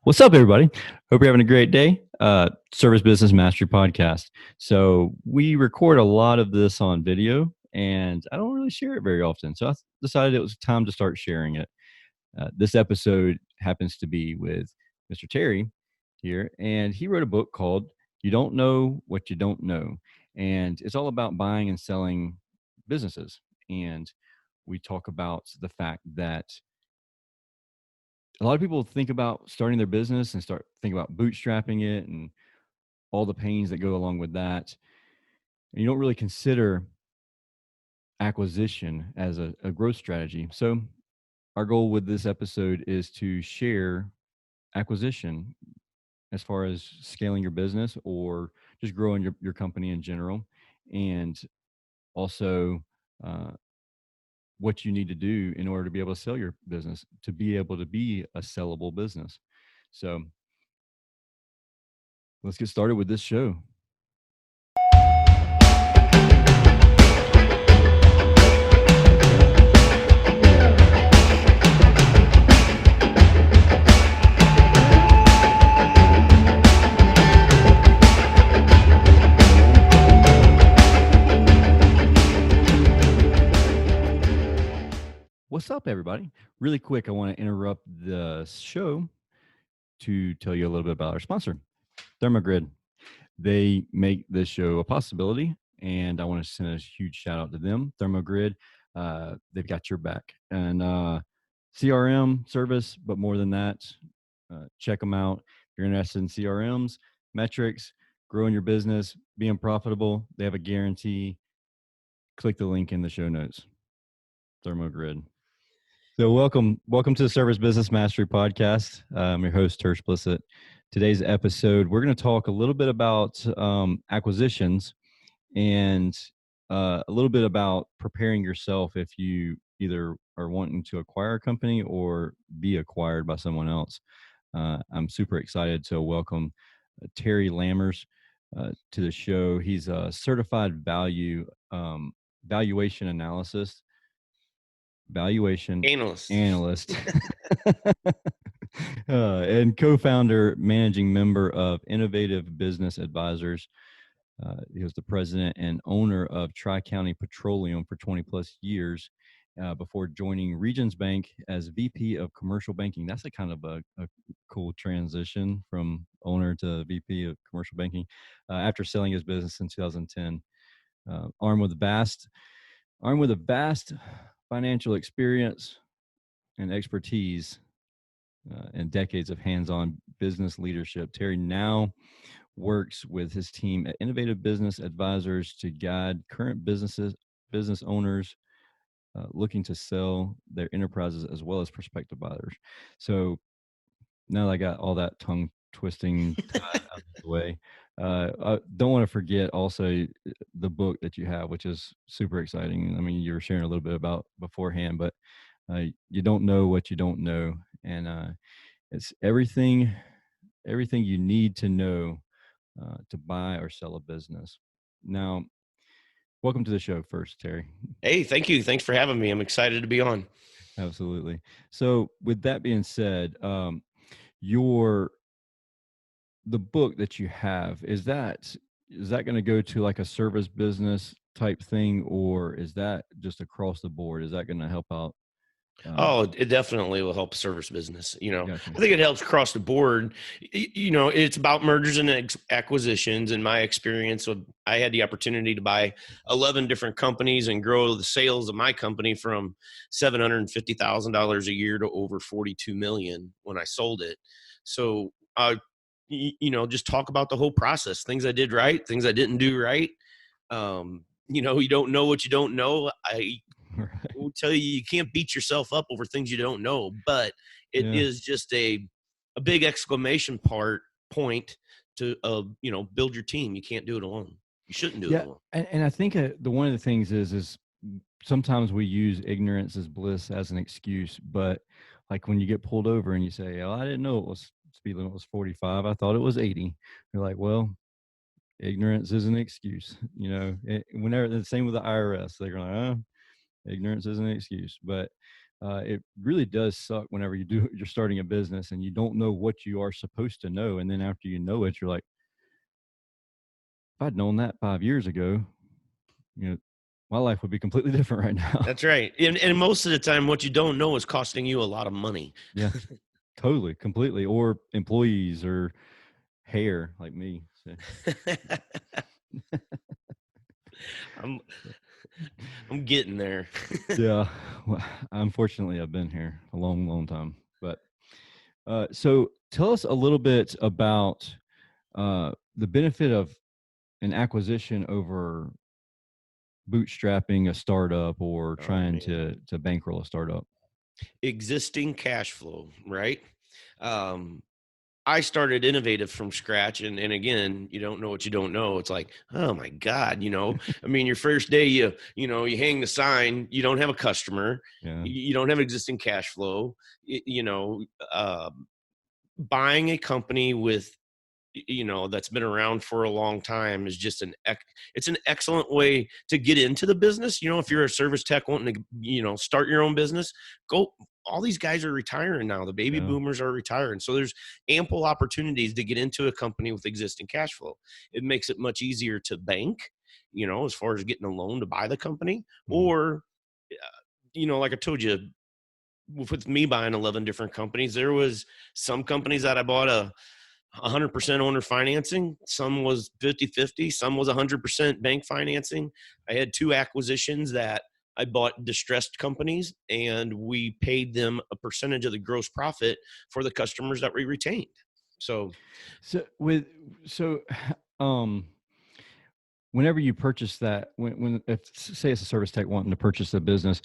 What's up, everybody? Hope you're having a great day. Service Business Mastery Podcast. So we record a lot of this on video, and I don't really share it very often. So I decided it was time to start sharing it. This episode happens to be with Mr. Terry here, and he wrote a book called "You Don't Know What You Don't Know," and it's all about buying and selling businesses. And we talk about the fact that a lot of people think about starting their business and start thinking about bootstrapping it and all the pains that go along with that. And you don't really consider acquisition as a growth strategy. So our goal with this episode is to share acquisition as far as scaling your business or just growing your company in general. And also what you need to do in order to be able to sell your business, to be able to be a sellable business. So let's get started with this show. What's up, everybody? Really quick, I want to interrupt the show to tell you a little bit about our sponsor, Thermogrid. They make this show a possibility, and I want to send a huge shout out to them. Thermogrid, they've got your back. And CRM service, but more than that, check them out. If you're interested in CRMs, metrics, growing your business, being profitable, they have a guarantee. Click the link in the show notes. Thermogrid. So welcome to the Service Business Mastery Podcast. I'm your host, Tersh Blissett. Today's episode, we're going to talk a little bit about acquisitions and a little bit about preparing yourself if you either are wanting to acquire a company or be acquired by someone else. I'm super excited to welcome Terry Lammers to the show. He's a certified valuation analyst and co-founder, managing member of Innovative Business Advisors. He was the president and owner of Tri-County Petroleum for 20 plus years before joining Regions Bank as VP of Commercial Banking. That's a kind of a cool transition from owner to VP of Commercial Banking after selling his business in 2010. Armed with a vast financial experience and expertise and decades of hands-on business leadership, Terry now works with his team at Innovative Business Advisors to guide current business owners looking to sell their enterprises as well as prospective buyers. So now that I got all that tongue twisting out of the way, I don't want to forget also the book that you have, which is super exciting. I mean, you were sharing a little bit about beforehand, but you don't know what you don't know, and it's everything you need to know to buy or sell a business. Now, welcome to the show first, Terry. Hey, thank you. Thanks for having me. I'm excited to be on. Absolutely. So with that being said, the book that you have, is that going to go to like a service business type thing, or is that just across the board? Is that going to help out? It definitely will help service business. Gotcha. I think it helps across the board. It's about mergers and acquisitions. In my experience, so I had the opportunity to buy 11 different companies and grow the sales of my company from $750,000 a year to over $42 million when I sold it. So, just talk about the whole process, things I did right, things I didn't do right. You don't know what you don't know. I will tell you can't beat yourself up over things you don't know, but it is just a big exclamation point to build your team. You can't do it alone. You shouldn't do it alone. And I think the one of the things is sometimes we use ignorance as bliss as an excuse, but like when you get pulled over and you say, "Oh, I didn't know it was speed limit was 45. I thought it was 80." You're like, "Well, ignorance is an excuse." Whenever the same with the IRS, they're like, "Oh, ignorance is an excuse." But It really does suck whenever you're starting a business and you don't know what you are supposed to know. And then after you know it, you're like, if I'd known that 5 years ago, you know, my life would be completely different right now. That's right. And most of the time, what you don't know is costing you a lot of money. Yeah, totally, completely. Or employees or hair like me. So. I'm I'm getting there. Yeah. Well, unfortunately, I've been here a long, long time. But so tell us a little bit about the benefit of an acquisition over bootstrapping a startup or Oh trying man. to bankroll a startup. Existing cash flow, right? Um, I started innovative from scratch. And again, you don't know what you don't know. It's like, oh my God, I mean, your first day, you hang the sign, you don't have a customer, Yeah. you don't have existing cash flow, uh, buying a company with that's been around for a long time is just it's an excellent way to get into the business. If you're a service tech wanting to start your own business, go. All these guys are retiring now. The baby Yeah. boomers are retiring, so there's ample opportunities to get into a company with existing cash flow. It makes it much easier to bank, as far as getting a loan to buy the company. Mhm. Or like I told you, with me buying 11 different companies, there was some companies that I bought 100% owner financing. Some was 50-50. Some was 100% bank financing. I had 2 acquisitions that I bought distressed companies, and we paid them a percentage of the gross profit for the customers that we retained. So, So with so um whenever you purchase that, when if say it's a service tech wanting to purchase a business,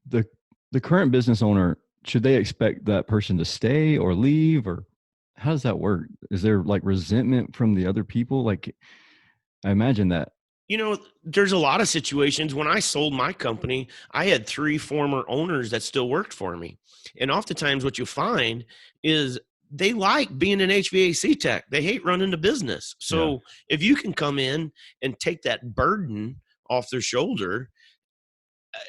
the the current business owner, should they expect that person to stay or leave, or how does that work? Is there like resentment from the other people? Like I imagine that. there's a lot of situations. When I sold my company, I had 3 former owners that still worked for me. And oftentimes what you find is they like being an HVAC tech. They hate running the business. Yeah. So if you can come in and take that burden off their shoulder,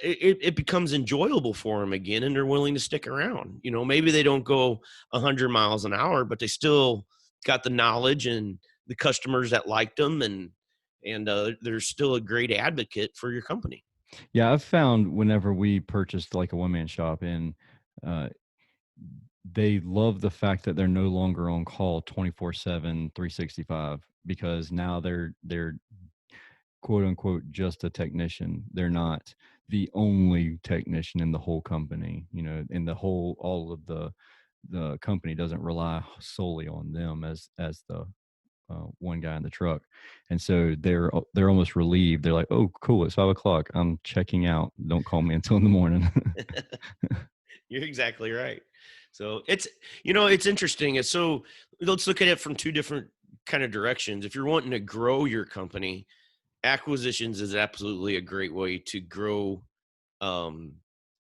it becomes enjoyable for them again, and they're willing to stick around. Maybe they don't go 100 miles an hour, but they still got the knowledge and the customers that liked them, and they're still a great advocate for your company. Yeah, I've found whenever we purchased like a one man shop and uh they love the fact that they're no longer on call 24/7, 365, because now they're quote unquote just a technician. They're not the only technician in the whole company, in the whole all of the company doesn't rely solely on them as the one guy in the truck. And so they're almost relieved. They're like, oh cool, it's 5 o'clock, I'm checking out, don't call me until in the morning. You're exactly right. So it's interesting. So let's look at it from 2 different kind of directions. If you're wanting to grow your company, acquisitions is absolutely a great way to grow, um,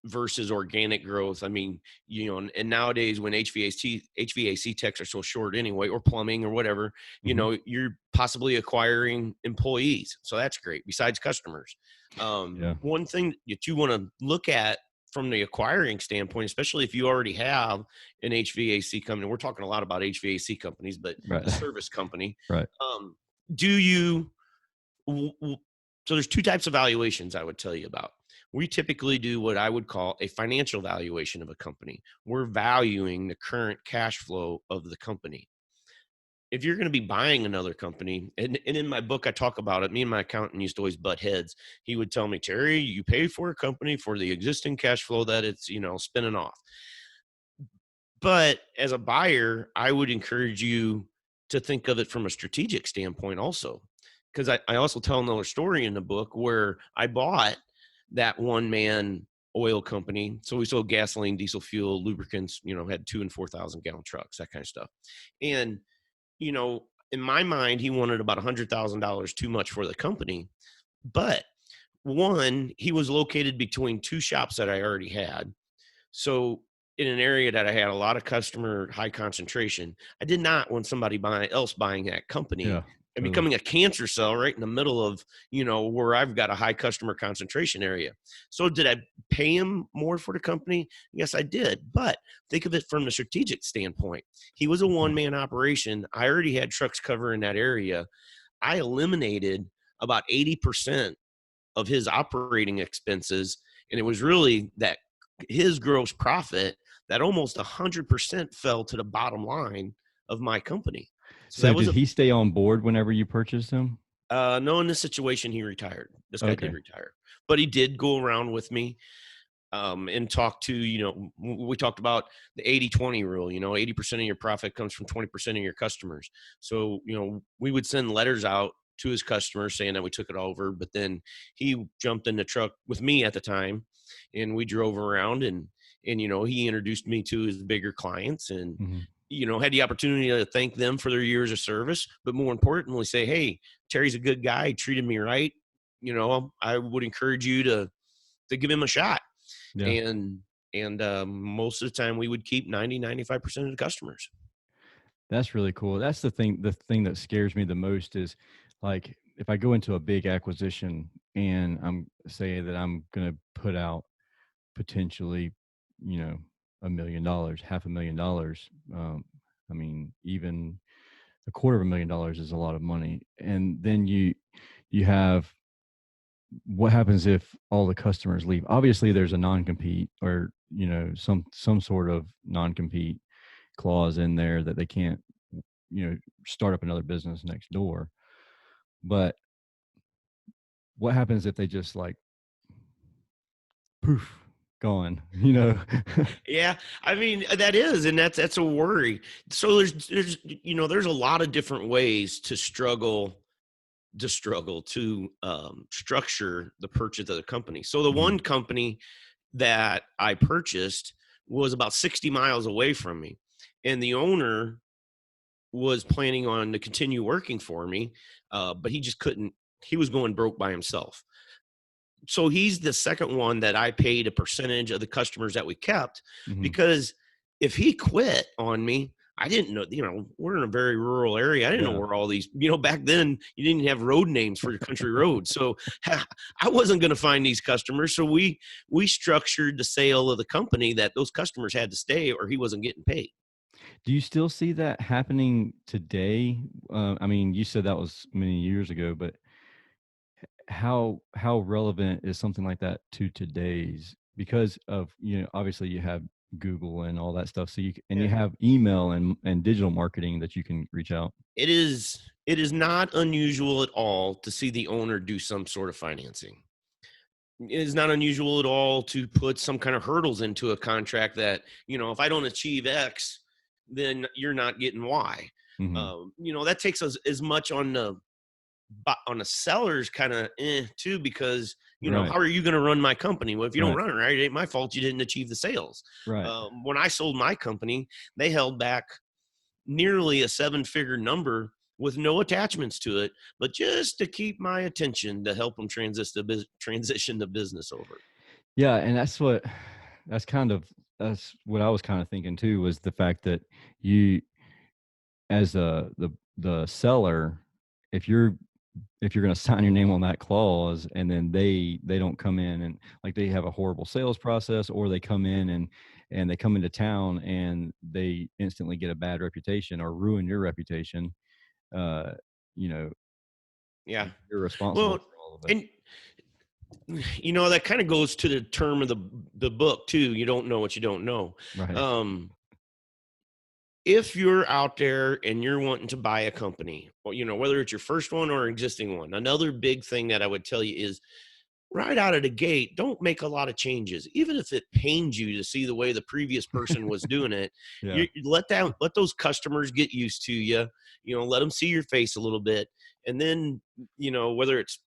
versus organic growth. I mean, and nowadays when HVAC techs are so short anyway, or plumbing or whatever, Mhm. you're possibly acquiring employees. So that's great besides customers. Yeah. One thing that you want to look at from the acquiring standpoint, especially if you already have an HVAC company, we're talking a lot about HVAC companies, but Right. a service company, Right. do you so there's 2 types of valuations I would tell you about. We typically do what I would call a financial valuation of a company. We're valuing the current cash flow of the company. If you're going to be buying another company, and in my book I talk about it, me and my accountant used to always butt heads. He would tell me, Terry, you pay for a company for the existing cash flow that it's spinning off. But as a buyer, I would encourage you to think of it from a strategic standpoint also. Because I also tell another story in the book where I bought that one man oil company. So we sold gasoline, diesel fuel, lubricants, had 2 and 4,000 gallon trucks, that kind of stuff. And, in my mind, he wanted about $100,000 too much for the company. But one, he was located between 2 shops that I already had. So in an area that I had a lot of customer high concentration, I did not want somebody else buying that Yeah. company and Totally. becoming a cancer cell right in the middle of, where I've got a high customer concentration area. So did I pay him more for the company? Yes, I did. But think of it from the strategic standpoint. He was a Mhm. one-man operation. I already had trucks covering that area. I eliminated about 80% of his operating expenses. And it was really that his gross profit that almost 100% fell to the bottom line of my company. So So that was did he stay on board whenever you purchased him? no, in this situation, he retired. This guy did Okay. retire, but he did go around with me and talk to, we talked about the 80-20 rule. 80% of your profit comes from 20% of your customers. So, we would send letters out to his customers saying that we took it over, but then he jumped in the truck with me at the time and we drove around and, he introduced me to his bigger clients and, Mhm. had the opportunity to thank them for their years of service, but more importantly, say, hey, Terry's a good guy. He treated me right. I would encourage you to give him a shot. Yeah. And most of the time we would keep 90-95% of the customers. That's really cool. That's the thing that scares me the most is, like, if I go into a big acquisition and I'm saying that I'm going to put out potentially, $1 million, $500,000. I mean, even $250,000 is a lot of money. And then you have, what happens if all the customers leave? Obviously, there's a non-compete, or some sort of non-compete clause in there that they can't, start up another business next door. But what happens if they just, like, poof, gone? Yeah, I mean that is, and that's a worry. So there's a lot of different ways to structure the purchase of the company. So the Mhm. one company that I purchased was about 60 miles away from me, and the owner was planning on to continue working for me, but he just couldn't. He was going broke by himself. So he's the second one that I paid a percentage of the customers that we kept, Mhm. because if he quit on me, I didn't know, we're in a very rural area. I didn't know Yeah. where all these, back then you didn't have road names for your country roads. So I wasn't going to find these customers. So we structured the sale of the company that those customers had to stay or he wasn't getting paid. Do you still see that happening today? I mean, you said that was many years ago, but how relevant is something like that to today's? Because of, obviously you have Google and all that stuff, so you Yeah. have email and digital marketing that you can reach out. It is not unusual at all to see the owner do some sort of financing. It is not unusual at all to put some kind of hurdles into a contract that, if I don't achieve X, then you're not getting Y. Hmm. That takes us as much on the seller's kind of too, because, Right. how are you going to run my company? Well, if you don't Right. run it right, it ain't my fault you didn't achieve the sales. Right. When I sold my company, they held back nearly a seven-figure number with no attachments to it, but just to keep my attention to help them transition the business over. Yeah, and that's what I was kind of thinking too, was the fact that you, as the seller, if you're going to sign your name on that clause, and then they don't come in, and, like, they have a horrible sales process, or they come in and they come into town and they instantly get a bad reputation or ruin your reputation, uh you know Yeah. you're responsible Well, for all of it. and that kind of goes to the term of the book too. You don't know what you don't know. Right. Um, if you're out there and you're wanting to buy a company, or, whether it's your first one or existing one, another big thing that I would tell you is right out of the gate, don't make a lot of changes. Even if it pains you to see the way the previous person was doing it, Yeah. let those customers get used to you. Let them see your face a little bit, and then whether it's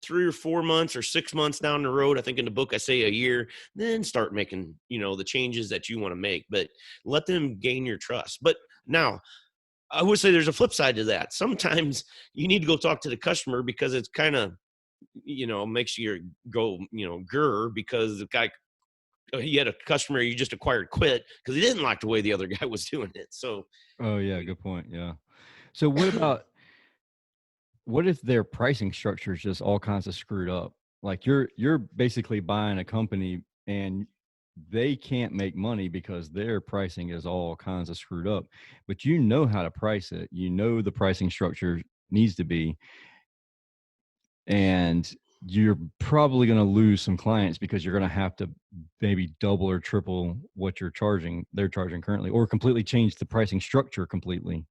3 or 4 months or 6 months down the road, I think in the book I say a year, then start making the changes that you want to make. But let them gain your trust. But now I would say there's a flip side to that. Sometimes you need to go talk to the customer, because it's kind of makes you go grr, because the guy, he had a customer you just acquired quit because he didn't like the way the other guy was doing it. So Oh, yeah, good point. Yeah. So what about, what if their pricing structure is just all kinds of screwed up? Like you're basically buying a company and they can't make money because their pricing is all kinds of screwed up, but you know how to price it. You know the pricing structure needs to be, and you're probably going to lose some clients because you're going to have to maybe double or triple what they're charging currently, or completely change the pricing structure completely.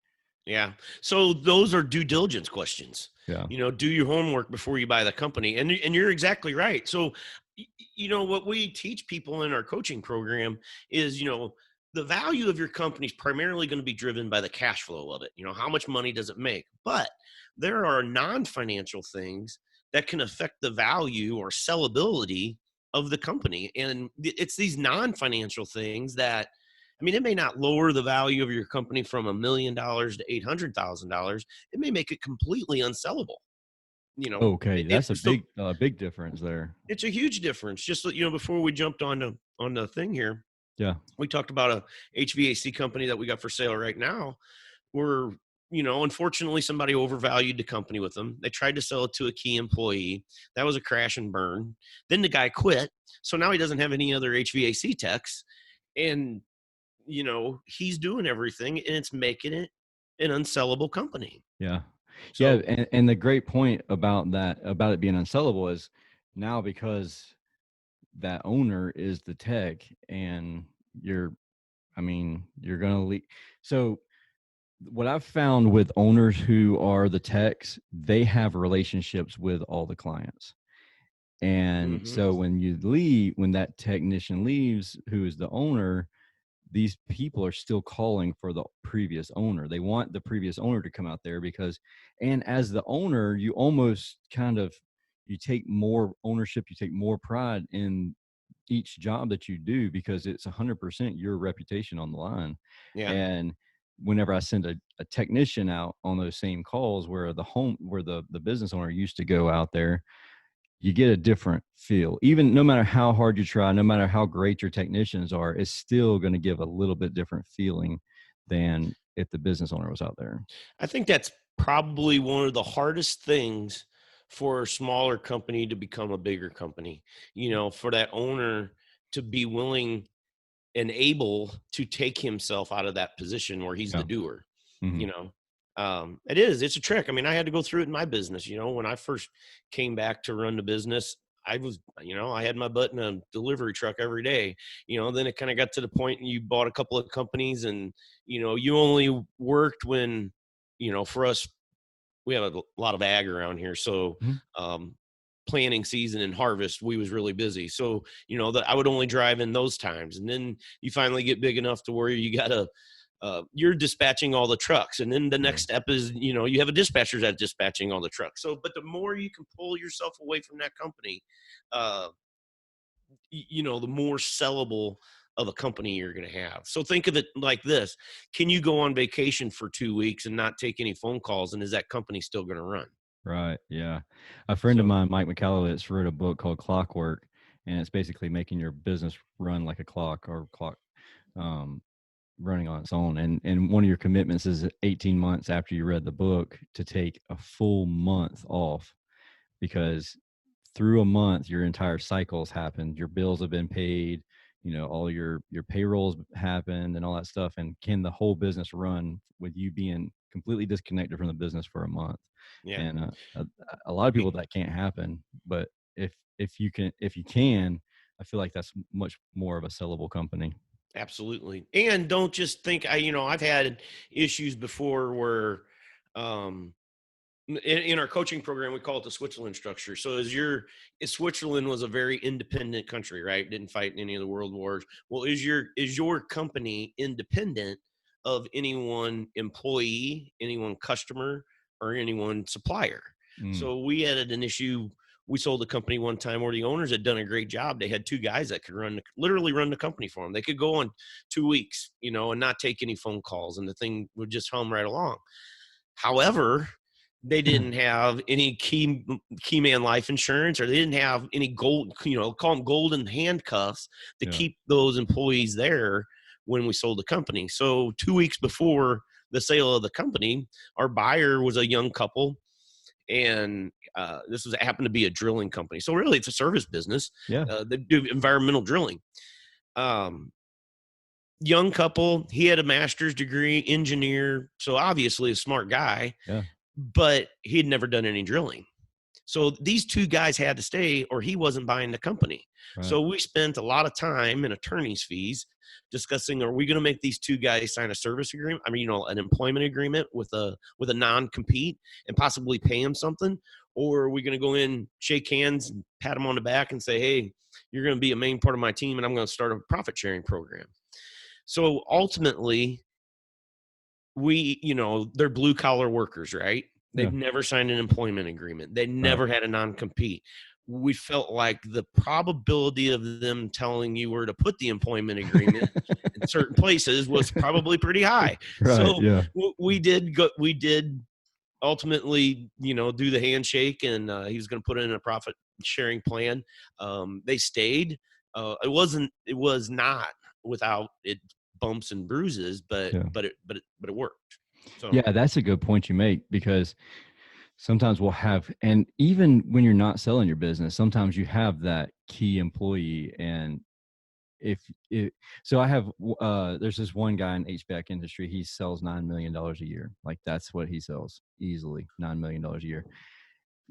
Yeah. So those are due diligence questions. Yeah. Do your homework before you buy the company. And you're exactly right. So, what we teach people in our coaching program is, the value of your company is primarily going to be driven by the cash flow of it. How much money does it make? But there are non-financial things that can affect the value or sellability of the company. And it's these non-financial things that, it may not lower the value of your company from $1 million to $800,000. It may make it completely unsellable. Okay, that's a So big difference there. it's a huge difference. Just so, before we jumped on the thing here, Yeah. we talked about a HVAC company that we got for sale right now. Where unfortunately, somebody overvalued the company with them. They tried to sell it to a key employee. That was a crash and burn. Then the guy quit, so now he doesn't have any other HVAC techs, and he's doing everything and it's making it an unsellable company. Yeah. Yeah. So, And the great point about it being unsellable is now, because that owner is the tech, and you're going to leak. So what I've found with owners who are the techs, they have relationships with all the clients. And mhm, so when that technician leaves, who is the owner, these people are still calling for the previous owner. They want the previous owner to come out there and as the owner, you almost you take more ownership, you take more pride in each job that you do, because it's 100% your reputation on the line. yeah, And whenever I send a technician out on those same calls where the business owner used to go out there, you get a different feel. Even no matter how hard you try, no matter how great your technicians are, it's still going to give a little bit different feeling than if the business owner was out there. I think that's probably one of the hardest things for a smaller company to become a bigger company. For that owner to be willing and able to take himself out of that position where he's the Yeah. doer. Hmm. you know it's a trick. I had to go through it in my business. When I first came back to run the business, I had my butt in a delivery truck every day. Then it kind of got to the point and you bought a couple of companies, and you only worked when, for us, we have a lot of ag around here. So Hmm. um planting season and harvest, we was really busy. So that I would only drive in those times. And then you finally get big enough to where you gotta you're dispatching all the trucks, and then the Yeah. next step is you have a dispatcher that's dispatching all the trucks. So but the more you can pull yourself away from that company, uh the more sellable of a company you're going to have. So think of it like this: can you go on vacation for 2 weeks and not take any phone calls, and is that company still going to run? Right. Yeah. A friend of So mine, Mike McAllowitz, wrote a book called Clockwork, and it's basically making your business run like a clock, um, running on its own. And one of your commitments is 18 months after you read the book to take a full month off, because through a month your entire cycle's happened, your bills have been paid, all your payrolls happened and all that stuff. And can the whole business run with you being completely disconnected from the business for a month? yeah. And a lot of people, that can't happen. But if you can, I feel like that's much more of a sellable company. Absolutely. And don't just think, I've had issues before where, um, in our coaching program, we call it the Switzerland structure. So Switzerland was a very independent country, right? Didn't fight in any of the world wars. Well, is your company independent of anyone employee, anyone customer, or anyone supplier? Mm, So we had an issue. We sold a company one time where the owners had done a great job. They had two guys that could literally run the company for them. They could go on 2 weeks, and not take any phone calls, and the thing would just hum right along. However, they didn't have any key man life insurance, or they didn't have any gold, call them golden handcuffs to yeah. keep those employees there when we sold the company. So 2 weeks before the sale of the company, our buyer was a young couple, and this happened to be a drilling company. So really, it's a service business. Yeah. They do environmental drilling. Young couple. He had a master's degree, engineer, so obviously a smart guy. Yeah. But he had never done any drilling. So these two guys had to stay or he wasn't buying the company. Right. So we spent a lot of time in attorney's fees discussing, are we going to make these two guys sign a service agreement? I mean, an employment agreement with a non-compete and possibly pay him something? Or are we going to go in, shake hands, and pat him on the back and say, hey, you're going to be a main part of my team and I'm going to start a profit sharing program. So ultimately, they're blue collar workers, right? They've never signed an employment agreement. They never had a non-compete. We felt like the probability of them telling you where to put the employment agreement in certain places was probably pretty high. Right, so we did ultimately, do the handshake, and he was going to put in a profit sharing plan. They stayed. It was not without it bumps and bruises, but it worked. So yeah, that's a good point you make, because sometimes we'll have, and even when you're not selling your business, sometimes you have that key employee. And so I have, there's this one guy in HVAC industry, he sells $9 million a year. Like, that's what he sells, easily $9 million a year.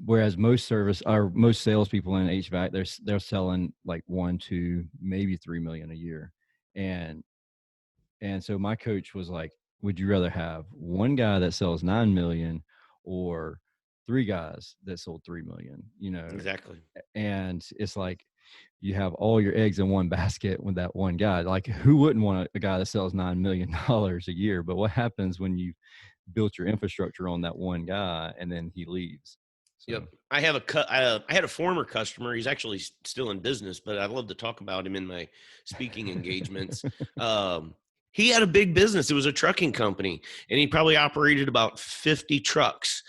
Whereas most salespeople in HVAC, they're selling like 1, 2, maybe 3 million a year. And so my coach was like, would you rather have one guy that sells 9 million or 3 guys that sold 3 million? Exactly. And it's like, you have all your eggs in one basket with that one guy. Like, who wouldn't want a guy that sells $9 million a year? But what happens when you built your infrastructure on that one guy and then he leaves? So. Yep. I had a former customer. He's actually still in business, but I love to talk about him in my speaking engagements. He had a big business. It was a trucking company, and he probably operated about 50 trucks.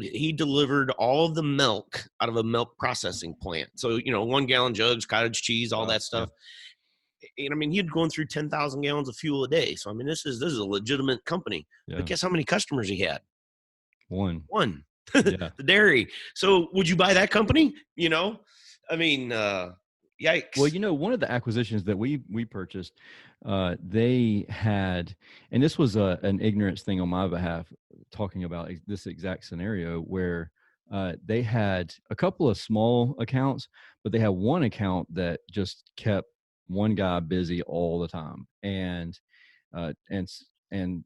He delivered all of the milk out of a milk processing plant. So, 1 gallon jugs, cottage cheese, all that stuff. Yeah. And I mean, he'd going through 10,000 gallons of fuel a day. So, I mean, this is a legitimate company. Yeah. But guess how many customers he had? One. Yeah. The dairy. So would you buy that company? I mean, yikes. Well, one of the acquisitions that we purchased, they had, and this was an ignorance thing on my behalf, talking about this exact scenario where they had a couple of small accounts, but they had one account that just kept one guy busy all the time, and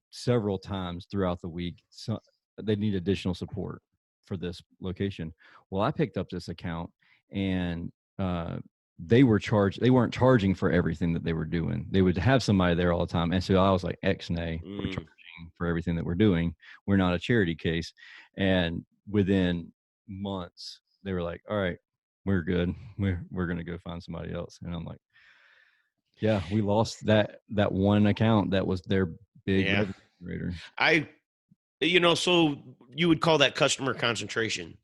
several times throughout the week, so they need additional support for this location. Well, I picked up this account, and they weren't charging for everything that they were doing. They would have somebody there all the time. And so I was like, X-nay, we're charging for everything that we're doing. We're not a charity case. And within months, they were like, all right, we're good. We're going to go find somebody else. And I'm like, yeah, we lost that one account that was their big revenue generator. So you would call that customer concentration.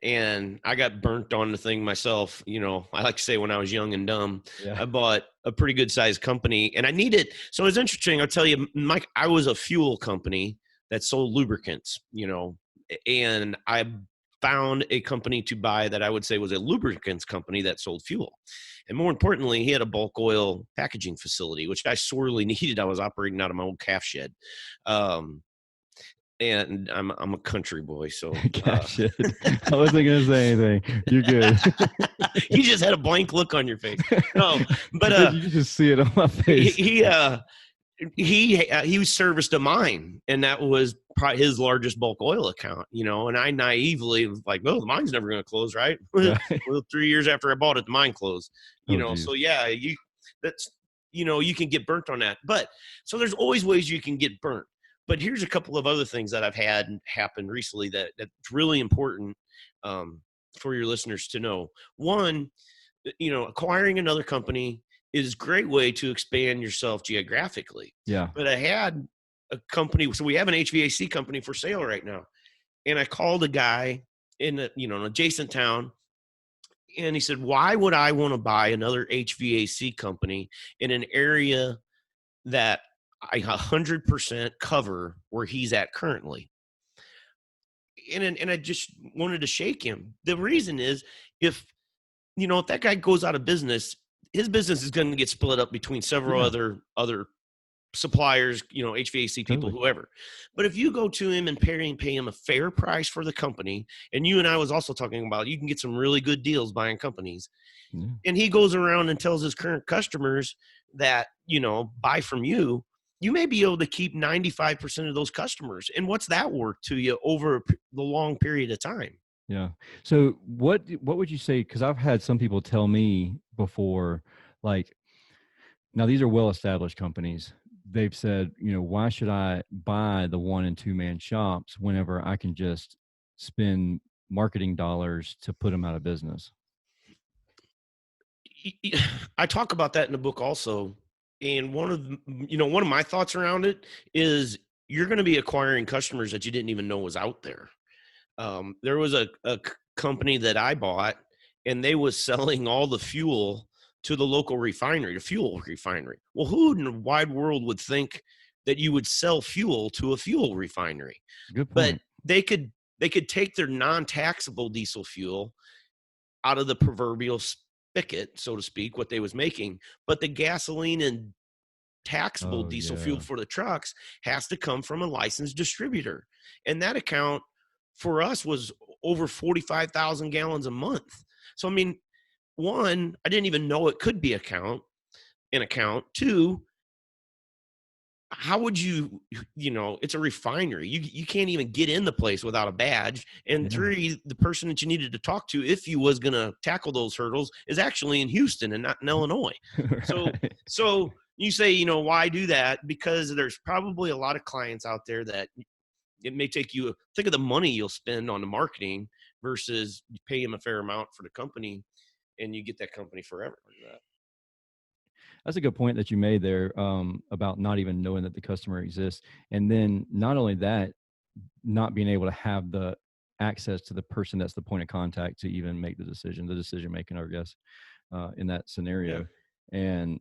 And I got burnt on the thing myself. I like to say, when I was young and dumb, I bought a pretty good sized company, and I needed. So it's interesting. I'll tell you, Mike, I was a fuel company that sold lubricants, and I found a company to buy that I would say was a lubricants company that sold fuel. And more importantly, he had a bulk oil packaging facility, which I sorely needed. I was operating out of my old calf shed. And I'm a country boy, so shit. I wasn't gonna say anything. You're good. You just had a blank look on your face. No, but you just see it on my face. He serviced a mine, and that was probably his largest bulk oil account. And I naively was like, "Oh, the mine's never going to close, right?" Well, 3 years after I bought it, the mine closed. So yeah, you can get burnt on that. But so there's always ways you can get burnt. But here's a couple of other things that I've had happen recently that's really important for your listeners to know. One, acquiring another company is a great way to expand yourself geographically. Yeah. But I had a company, so we have an HVAC company for sale right now. And I called a guy in an adjacent town, and he said, why would I want to buy another HVAC company in an area that I 100% cover where he's at currently? and I just wanted to shake him. The reason is, if if that guy goes out of business, his business is going to get split up between several Yeah, other suppliers, HVAC people, totally. whoever. But if you go to him and pay him a fair price for the company, and you and I was also talking about, you can get some really good deals buying companies, Yeah. and he goes around and tells his current customers that, buy from you, you may be able to keep 95% of those customers. And what's that worth to you over the long period of time? Yeah. So what would you say? Because I've had some people tell me before, like, now these are well established companies. They've said, why should I buy the 1 and 2 man shops whenever I can just spend marketing dollars to put them out of business? I talk about that in the book also. And one of my thoughts around it is, you're going to be acquiring customers that you didn't even know was out there. There was a company that I bought, and they was selling all the fuel to the local refinery, the fuel refinery. Well, who in the wide world would think that you would sell fuel to a fuel refinery? Good But point. they could take their non-taxable diesel fuel out of the proverbial spigot, so to speak, what they was making. But the gasoline and taxable Oh diesel fuel yeah. for the trucks has to come from a licensed distributor. And that account for us was over 45,000 gallons a month. So, I mean, one, I didn't even know it could be an account. Two, how would it's a refinery. You can't even get in the place without a badge. And Yeah. three, the person that you needed to talk to, if you was going to tackle those hurdles, is actually in Houston and not in Illinois. So, Right. so you say, why do that? Because there's probably a lot of clients out there that it may take you, think of the money you'll spend on the marketing versus you pay them a fair amount for the company, and you get that company forever. That's a good point that you made there, about not even knowing that the customer exists. And then not only that, not being able to have the access to the person that's the point of contact to even make the decision making, I guess, in that Yeah. scenario. And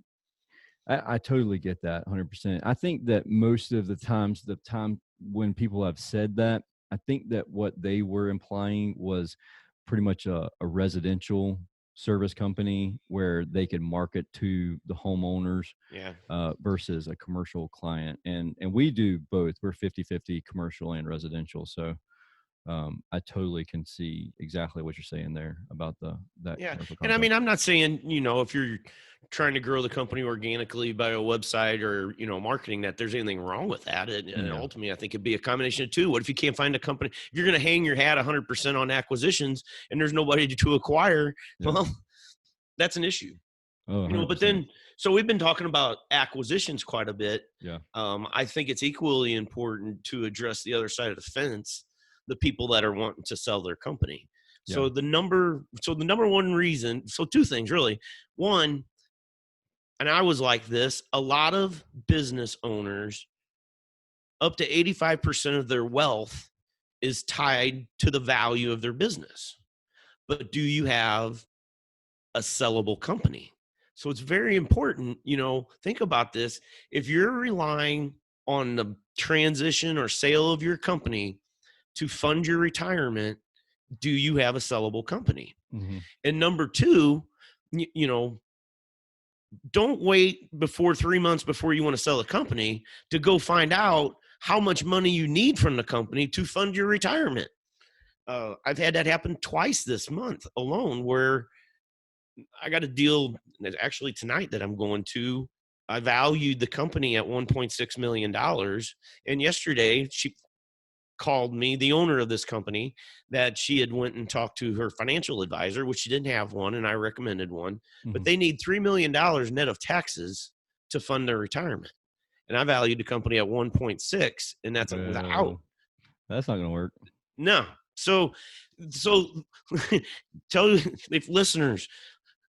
I totally get that 100%. I think that most of the time when people have said that, I think that what they were implying was pretty much a residential service company where they could market to the homeowners, Yeah. versus a commercial client. And we do both. We're 50-50 commercial and residential. So I totally can see exactly what you're saying there about that Yeah. commercial And I contact. mean, I'm not saying, if you're trying to grow the company organically by a website or, marketing, that there's anything wrong with that. And Yeah. ultimately, I think it'd be a combination of two. What if you can't find a company? If you're going to hang your hat 100% on acquisitions and there's nobody to acquire, Yeah. well, that's an issue. Oh, But 100%. then, so we've been talking about acquisitions quite a bit. Yeah. I think it's equally important to address the other side of the fence, the people that are wanting to sell their company. Yeah. So the number one reason, so two things really. One, and I was like this, a lot of business owners, up to 85% of their wealth is tied to the value of their business. But do you have a sellable company? So it's very important, think about this. If you're relying on the transition or sale of your company to fund your retirement, do you have a sellable company? Hmm. And number two, don't wait before 3 months before you want to sell a company to go find out how much money you need from the company to fund your retirement. I've had that happen twice this month alone, where I got a deal actually tonight that I'm going to. I valued the company at $1.6 million. And yesterday she called me, the owner of this company, that she had went and talked to her financial advisor, which she didn't have one, and I recommended one, but Hmm. they need $3 million net of taxes to fund their retirement. And I valued the company at 1.6, and that's without. Well, that's not going to work. No. So tell if listeners,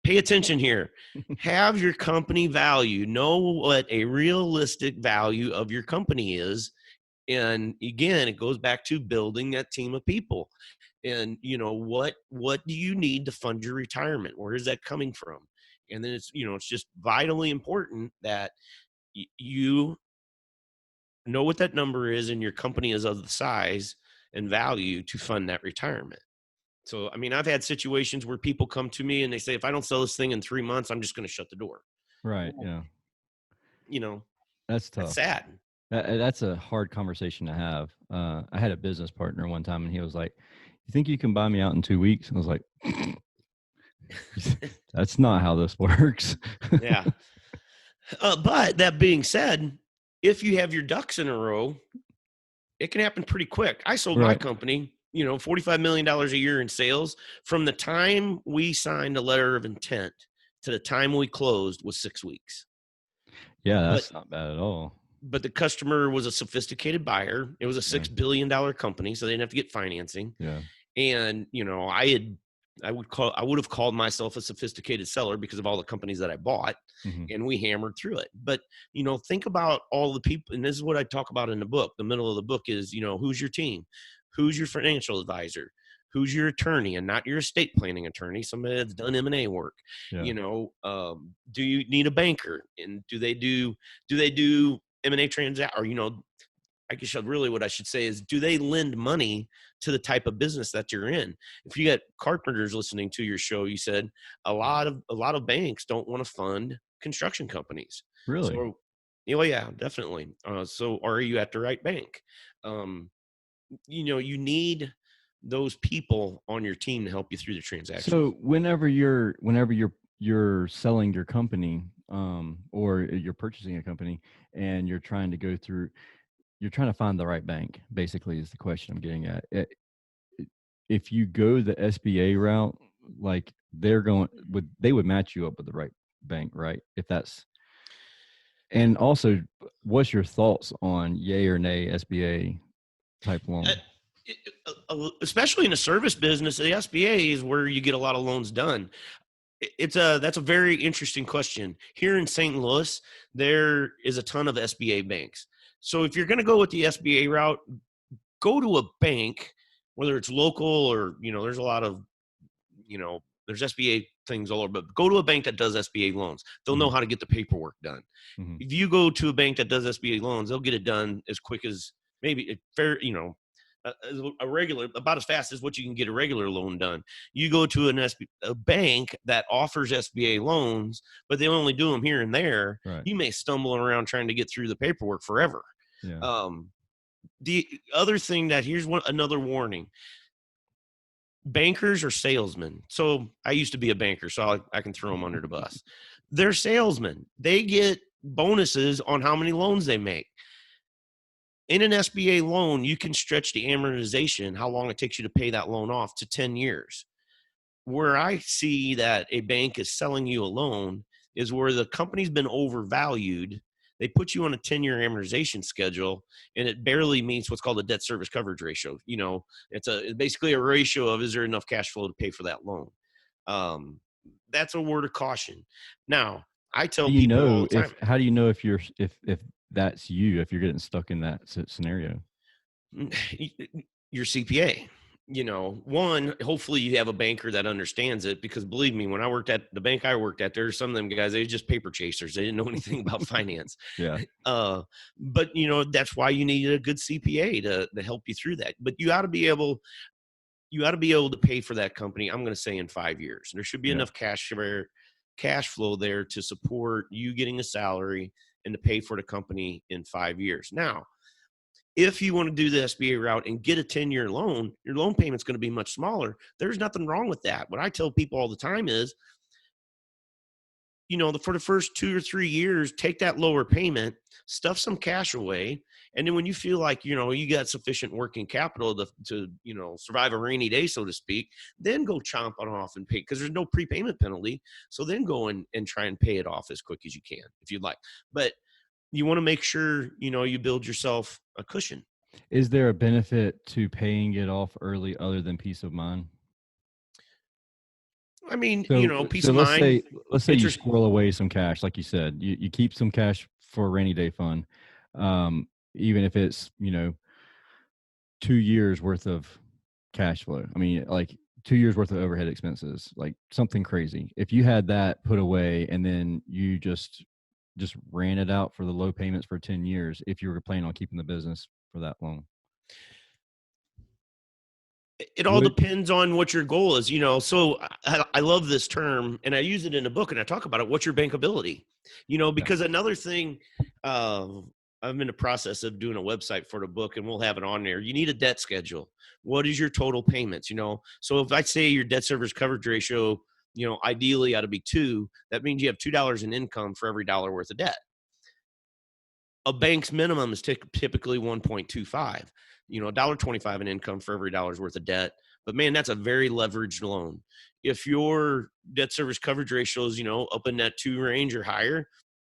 pay attention here. Have your company value. Know what a realistic value of your company is. And again, it goes back to building that team of people. And what do you need to fund your retirement? Where is that coming from? And then it's just vitally important that you know what that number is, and your company is of the size, and value to fund that retirement. So, I mean, I've had situations where people come to me and they say, if I don't sell this thing in 3 months, I'm just going to shut the door. Right. Well, Yeah. you know, That's that's tough. sad. That's a hard conversation to have. I had a business partner one time, and he was like, "You think you can buy me out in 2 weeks?" I was like, "That's not how this works." Yeah. But that being said, if you have your ducks in a row, it can happen pretty quick. I sold my Right. company, $45 million a year in sales. From the time we signed a letter of intent to the time we closed was 6 weeks. Yeah, But that's not bad at all. but the customer was a sophisticated buyer. It was a Yeah. $6 billion company, so they didn't have to get financing. Yeah. And I would have called myself a sophisticated seller because of all the companies that I bought, Hmm. and we hammered through it. But think about all the people, and this is what I talk about in the book. The middle of the book is, who's your team, who's your financial advisor, who's your attorney, and not your estate planning attorney, somebody that's done M&A work. Yeah. Do you need a banker, and do they do M&A transact, or I guess what I should say is, do they lend money to the type of business that you're in? If you got carpenters listening to your show, you said a lot of banks don't want to fund construction companies. Really? So, yeah, definitely. So are you at the right bank? Um, you need those people on your team to help you through the transaction. So whenever you're selling your company, or you're purchasing a company, and you're trying to find the right bank, basically, is the question I'm getting at. If you go the SBA route, like they would match you up with the right bank, right? And also, what's your thoughts on yay or nay SBA type Uh, loan? Especially in the service business, the SBA is where you get a lot of loans done. That's a very interesting question. Here in St. Louis, there is a ton of SBA banks. So if you're going to go with the SBA route, go to a bank, whether it's local or there's a lot of there's SBA things all over, but go to a bank that does SBA loans. They'll know Hmm. how to get the paperwork done. Hmm. If you go to a bank that does SBA loans, they'll get it done as quick as maybe fair, a regular, about as fast as what you can get a regular loan done. You go to a bank that offers SBA loans, but they only do them here and there. Right. You may stumble around trying to get through the paperwork forever. Yeah. Um, the other thing another warning: bankers are salesmen. So I used to be a banker, so I can throw them under the bus. They're salesmen. They get bonuses on how many loans they make. In an SBA loan, you can stretch the amortization, how long it takes you to pay that loan off, to 10 years. Where I see that a bank is selling you a loan is where the company's been overvalued. They put you on a 10-year amortization schedule, and it barely meets what's called a debt service coverage ratio. It's basically a ratio of, is there enough cash flow to pay for that loan? Um, that's a word of caution. Now, I tell people all the time, How do you know if that's you, if you're getting stuck in that scenario? your CPA. One, hopefully you have a banker that understands it, because believe me, when I worked at the bank I worked at, there's some of them guys, they were just paper chasers. They didn't know anything about finance. Yeah. But that's why you need a good CPA to help you through that. But you ought to be able to pay for that company. I'm going to say in 5 years, there should be Yeah. enough cash flow there to support you getting a salary and to pay for the company in 5 years. Now, if you want to do the SBA route and get a 10-year loan, your loan payment's going to be much smaller. There's nothing wrong with that. What I tell people all the time is, for the first 2 or 3 years, take that lower payment, stuff some cash away. And then when you feel like, you got sufficient working capital to survive a rainy day, so to speak, then go chomp it off and pay, because there's no prepayment penalty. So then go and try and pay it off as quick as you can, if you'd like. But you want to make sure, you build yourself a cushion. Is there a benefit to paying it off early other than peace of mind? I mean, peace So of mind, let's say you interest. squirrel away some cash, like you said, you keep some cash for a rainy day fund, even if it's 2 years worth of cash flow. I mean, like 2 years worth of overhead expenses, like something crazy. If you had that put away and then you just ran it out for the low payments for 10 years, if you were planning on keeping the business for that long. It all Would depends on what your goal is, So I love this term, and I use it in a book, and I talk about it. What's your bankability? yeah. Because another thing, uh, I'm in the process of doing a website for the book, and we'll have it on there. You need a debt schedule. What is your total payments? So if I say your debt service coverage ratio, ideally ought to be 2, that means you have $2 in income for every dollar worth of debt. A bank's minimum is typically 1.25, $1.25 in income for every dollar's worth of debt. But man, that's a very leveraged loan. If your debt service coverage ratio is, up in that 2 range or higher,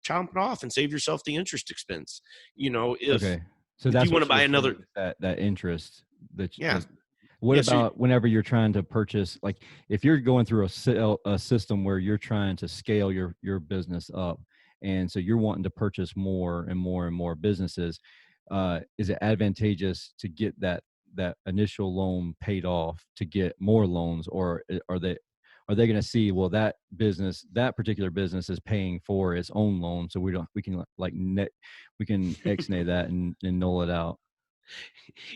chomp it off and save yourself the interest expense. If Okay. So if you that's want to what you buy were another, saying, that interest yeah, that what yeah. So about whenever you're trying to purchase, like if you're going through a system where you're trying to scale your business up, and so you're wanting to purchase more and more and more businesses, is it advantageous to get that initial loan paid off to get more loans, or are they going to see, well, that particular business is paying for its own loan, so we can like net we can ex-nay that and null it out.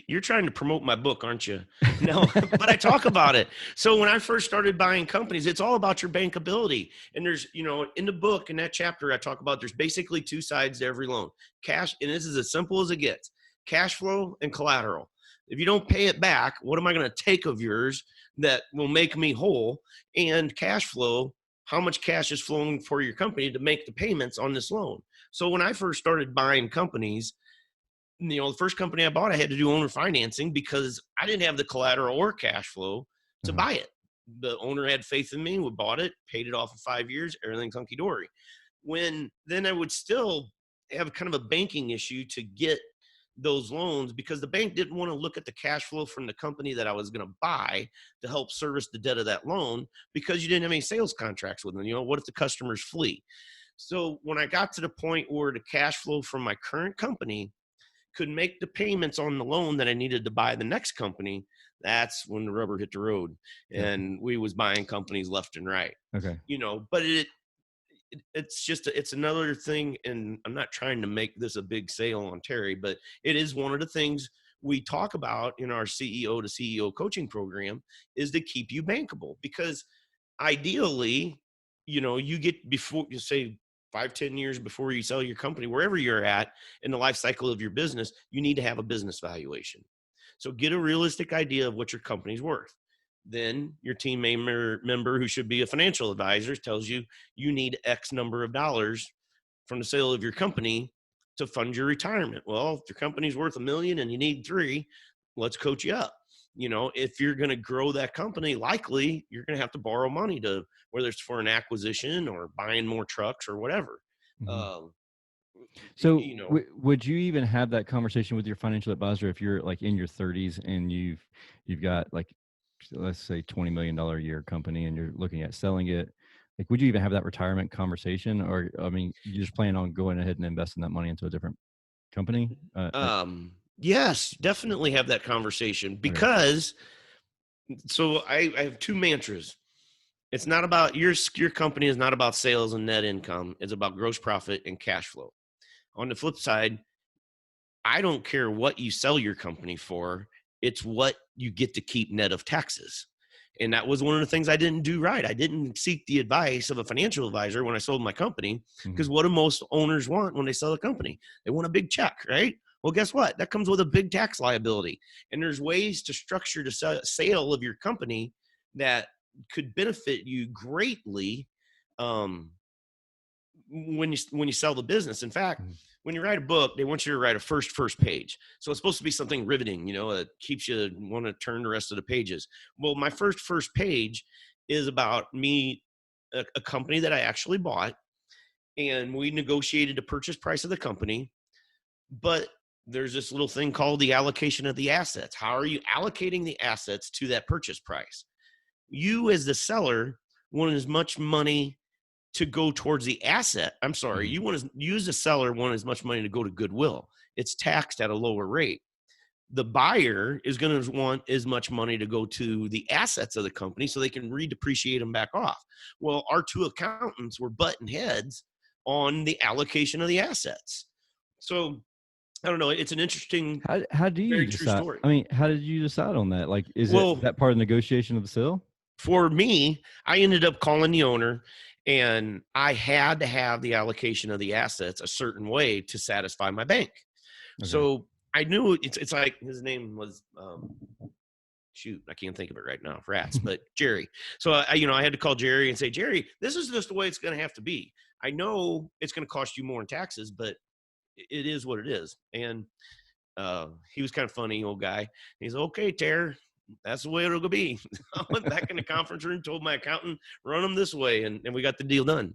You're trying to promote my book, aren't you? No, but I talk about it. So when I first started buying companies, it's all about your bankability. And there's, in the book, in that chapter, I talk about there's basically 2 sides to every loan: cash, and this is as simple as it gets: cash flow and collateral. If you don't pay it back, what am I going to take of yours that will make me whole? And cash flow, how much cash is flowing for your company to make the payments on this loan? So when I first started buying companies, the first company I bought, I had to do owner financing because I didn't have the collateral or cash flow to Uh-huh. buy it. The owner had faith in me. We bought it, paid it off in 5 years, everything's hunky dory. Then I would still have kind of a banking issue to get those loans because the bank didn't want to look at the cash flow from the company that I was going to buy to help service the debt of that loan because you didn't have any sales contracts with them. What if the customers flee? So when I got to the point where the cash flow from my current company could make the payments on the loan that I needed to buy the next company, that's when the rubber hit the road, Gotcha. and we was buying companies left and right. Okay. But it's another thing, and I'm not trying to make this a big sale on Terry, but it is one of the things we talk about in our CEO to CEO coaching program is to keep you bankable, because ideally, you get, before you say 5-10 years before you sell your company, wherever you're at in the life cycle of your business, you need to have a business valuation. So get a realistic idea of what your company's worth. Then your team member who should be a financial advisor tells you you need X number of dollars from the sale of your company to fund your retirement. Well, if your company's worth $1 million and you need 3, let's coach you up. If you're going to grow that company, likely you're going to have to borrow money to, whether it's for an acquisition or buying more trucks or whatever. Mhm. Um, So you know, would you even have that conversation with your financial advisor if you're like in your 30s and you've got like, let's say $20 million a year company and you're looking at selling it? Like, would you even have that retirement conversation, or I mean, you just plan on going ahead and investing that money into a different company? yes, definitely have that conversation, Okay. because so I have 2 mantras. It's not about your company is not about sales and net income. It's about gross profit and cash flow. On the flip side, I don't care what you sell your company for. It's what you get to keep net of taxes. And that was one of the things I didn't do right. I didn't seek the advice of a financial advisor when I sold my company, Mhm. because what do most owners want when they sell a company? They want a big check, right? Well, guess what? That comes with a big tax liability. And there's ways to structure the sale of your company that could benefit you greatly, um, when you sell the business. In fact, Mhm. when you write a book, they want you to write a first page. So it's supposed to be something riveting, that keeps you want to turn the rest of the pages. Well, my first page is about me, a company that I actually bought, and we negotiated the purchase price of the company. But there's this little thing called the allocation of the assets. How are you allocating the assets to that purchase price? You, as the seller, want as much money to go towards the asset. I'm sorry, Mhm. you want to use the seller want as much money to go to goodwill. It's taxed at a lower rate. The buyer is going to want as much money to go to the assets of the company so they can redepreciate them back off. Well, our 2 accountants were butting heads on the allocation of the assets. So I don't know. It's an interesting, How do you very true decide? story. I mean, how did you decide on that? Like, is Well, that part of the negotiation of the sale? for me, I ended up calling the owner, and I had to have the allocation of the assets a certain way to satisfy my bank. Okay. So I knew it's like his name was shoot, I can't think of it right now, rats, but Jerry. So I had to call Jerry and say, Jerry, this is just the way it's going to have to be. I know it's going to cost you more in taxes, but it is what it is. And he was kind of funny, old guy. He's okay, Terry. That's the way it'll be. I went back in the conference room, told my accountant, run them this way, and we got the deal done.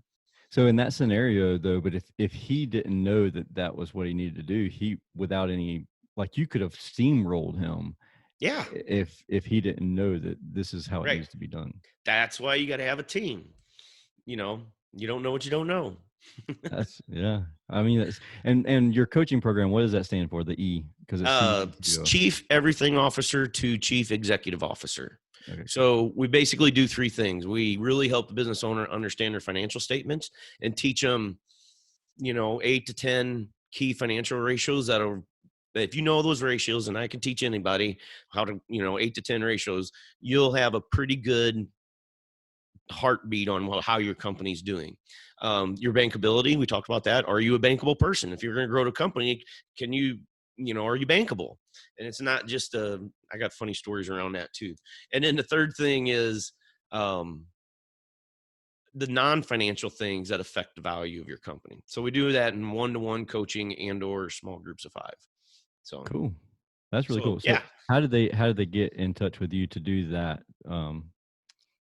So in that scenario, though, but if he didn't know that that was what he needed to do, he without any like you could have steamrolled him Yeah, if he didn't know that this is how it right. needs to be done. That's why you got to have a team. You know, you don't know what you don't know. That's yeah. I mean, that's and your coaching program. What does that stand for? The E because it's CEO. Chief Everything Officer to Chief Executive Officer. Okay, cool. So we basically do three things. We really help the business owner understand their financial statements and teach them, 8 to 10 key financial ratios that are, if you know those ratios, and I can teach anybody how to, 8 to 10 ratios, you'll have a pretty good heartbeat on how your company's doing. Your bankability, we talked about that. Are you a bankable person? If you're going to grow a company, can you, are you bankable? And it's not just I got funny stories around that too. And then the third thing is the non-financial things that affect the value of your company. So we do that in one-to-one coaching and or small groups of 5. So Cool. That's really cool. So yeah. how did they get in touch with you to do that?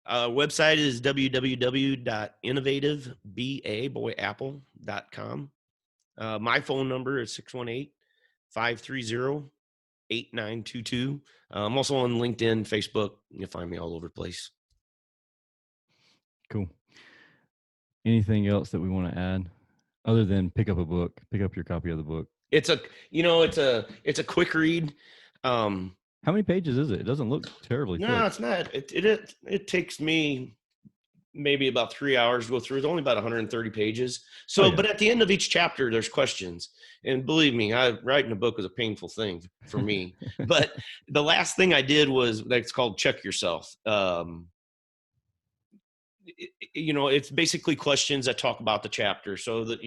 Website is www.innovativeboyapple.com. My phone number is 618-530-8922. I'm also on LinkedIn, Facebook. You'll find me all over the place. Cool. Anything else that we want to add other than pick up your copy of the book? It's a quick read. How many pages is it? It doesn't look terribly thick. No, it's not. It takes me maybe about 3 hours to go through. It's only about 130 pages. So, Oh, yeah. But at the end of each chapter, there's questions. And believe me, writing a book was a painful thing for me. But the last thing I did was that's called Check Yourself. It's basically questions that talk about the chapter. So that,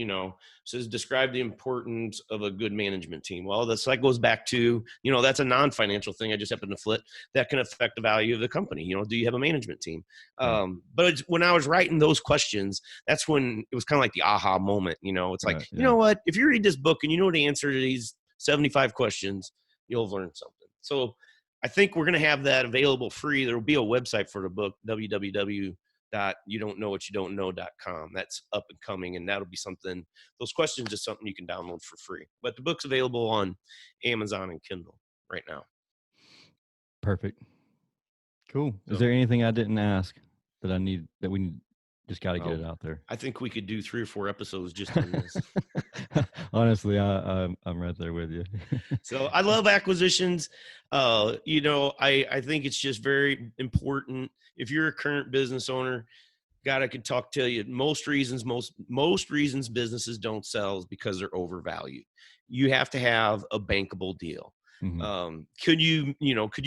says describe the importance of a good management team. Well, that goes back to, that's a non-financial thing. I just happen to flip that can affect the value of the company. Do you have a management team? Right. But when I was writing those questions, that's when it was kind of like the aha moment. It's like, Right, you know what, if you read this book and you know the answer to these 75 questions, you'll learn something. So I think we're going to have that available free. There will be a website for the book, www.youdon'tknowwhatyoudon'tknow.com. That's up and coming, and that'll be something, those questions is something you can download for free. But the book's available on Amazon and Kindle right now. Perfect. Cool. So, is there anything I didn't ask that we just got to get it out there? I think we could do 3 or 4 episodes just on this. Honestly, I'm right there with you. So I love acquisitions. I think it's just very important. If you're a current business owner, God, I could tell you most reasons businesses don't sell is because they're overvalued. You have to have a bankable deal. Mm-hmm. Could you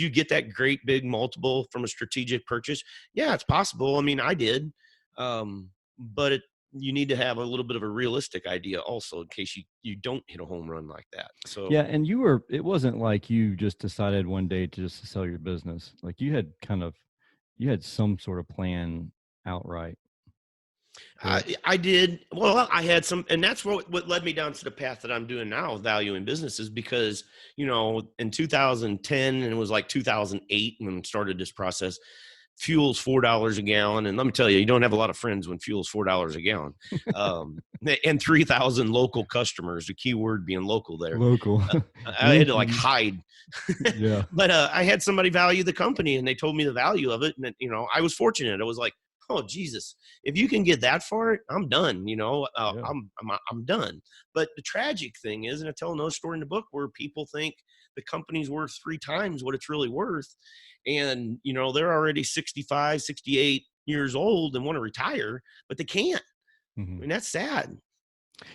get that great big multiple from a strategic purchase? Yeah, it's possible. I mean, I did. But you need to have a little bit of a realistic idea also in case you don't hit a home run like that. So yeah, and it wasn't like you just decided one day to just sell your business. Like you had some sort of plan outright. I did. Well, I had some, and that's what led me down to the path that I'm doing now, valuing businesses, because, in 2010, and it was like 2008 when I started this process, fuel's $4 a gallon. And let me tell you, you don't have a lot of friends when fuel's $4 a gallon. And 3,000 local customers, the key word being local there. Local. I had to hide. Yeah. But I had somebody value the company and they told me the value of it. And, I was fortunate. I was like, oh, Jesus, if you can get that far, I'm done. Yeah. I'm done. But the tragic thing is, and I tell another story in the book where people think the company's worth 3 times what it's really worth. And, they're already 65, 68 years old and want to retire, but they can't. Mm-hmm. I mean, that's sad.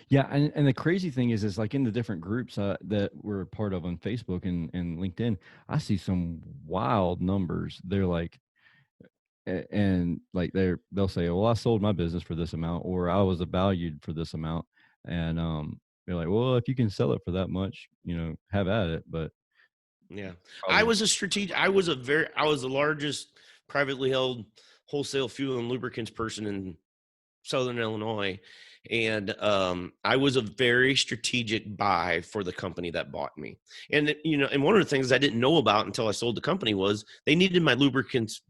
Yeah, and the crazy thing is like in the different groups that we're a part of on Facebook and LinkedIn, I see some wild numbers. They're like, and like they'll say, "Well, I sold my business for this amount," or "I was valued for this amount," and they're like, "Well, if you can sell it for that much, have at it." But Yeah. I probably, was a strategic, I was the largest privately held wholesale fuel and lubricants person in Southern Illinois. And I was a very strategic buy for the company that bought me. And, and one of the things I didn't know about until I sold the company was they needed my lubricants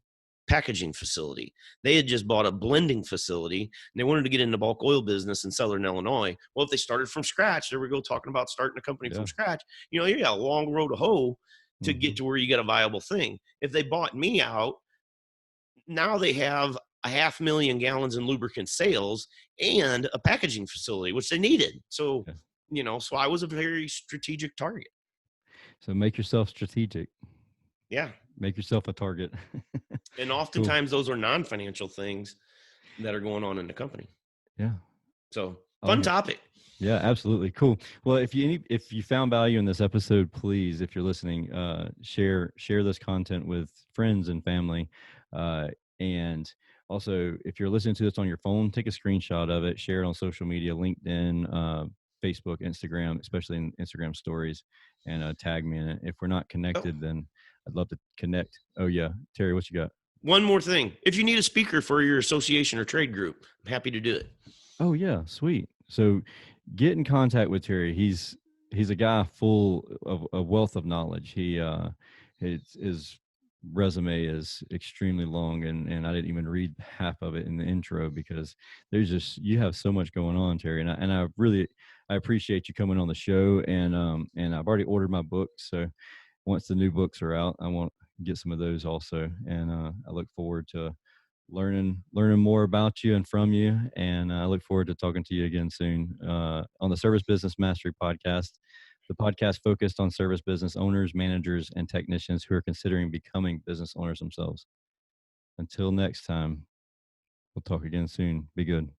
packaging facility. They had just bought a blending facility and they wanted to get in the bulk oil business in Southern Illinois. Well, if they started from scratch, there we go, talking about starting a company yeah. from scratch, you got a long road to hoe to Hmm. get to where you get a viable thing. If they bought me out, now they have a 500,000 gallons in lubricant sales and a packaging facility, which they needed. So, Yeah. so I was a very strategic target. So make yourself strategic. Yeah. Make yourself a target. And Cool. oftentimes those are non-financial things that are going on in the company. Yeah. So I fun like it. topic. Yeah, absolutely. Cool. Well, if you found value in this episode, please, if you're listening, share this content with friends and family. Uh, and also, if you're listening to this on your phone, take a screenshot of it, share it on social media, LinkedIn, Facebook, Instagram, especially in Instagram stories, and tag me in it. If we're not Oh, connected, then I'd love to connect. Oh yeah, Terry, what you got? one more thing. If you need a speaker for your association or trade group, I'm happy to do it. Oh yeah, sweet. So get in contact with Terry. He's a guy full of a wealth of knowledge. His resume is extremely long, and I didn't even read half of it in the intro because there's just you have so much going on, Terry. And I really I appreciate you coming on the show, and I've already ordered my books. So once the new books are out, I want to get some of those also, and I look forward to learning more about you and from you. And I look forward to talking to you again soon on the Service Business Mastery Podcast, the podcast focused on service business owners, managers, and technicians who are considering becoming business owners themselves. Until next time, we'll talk again soon. Be good.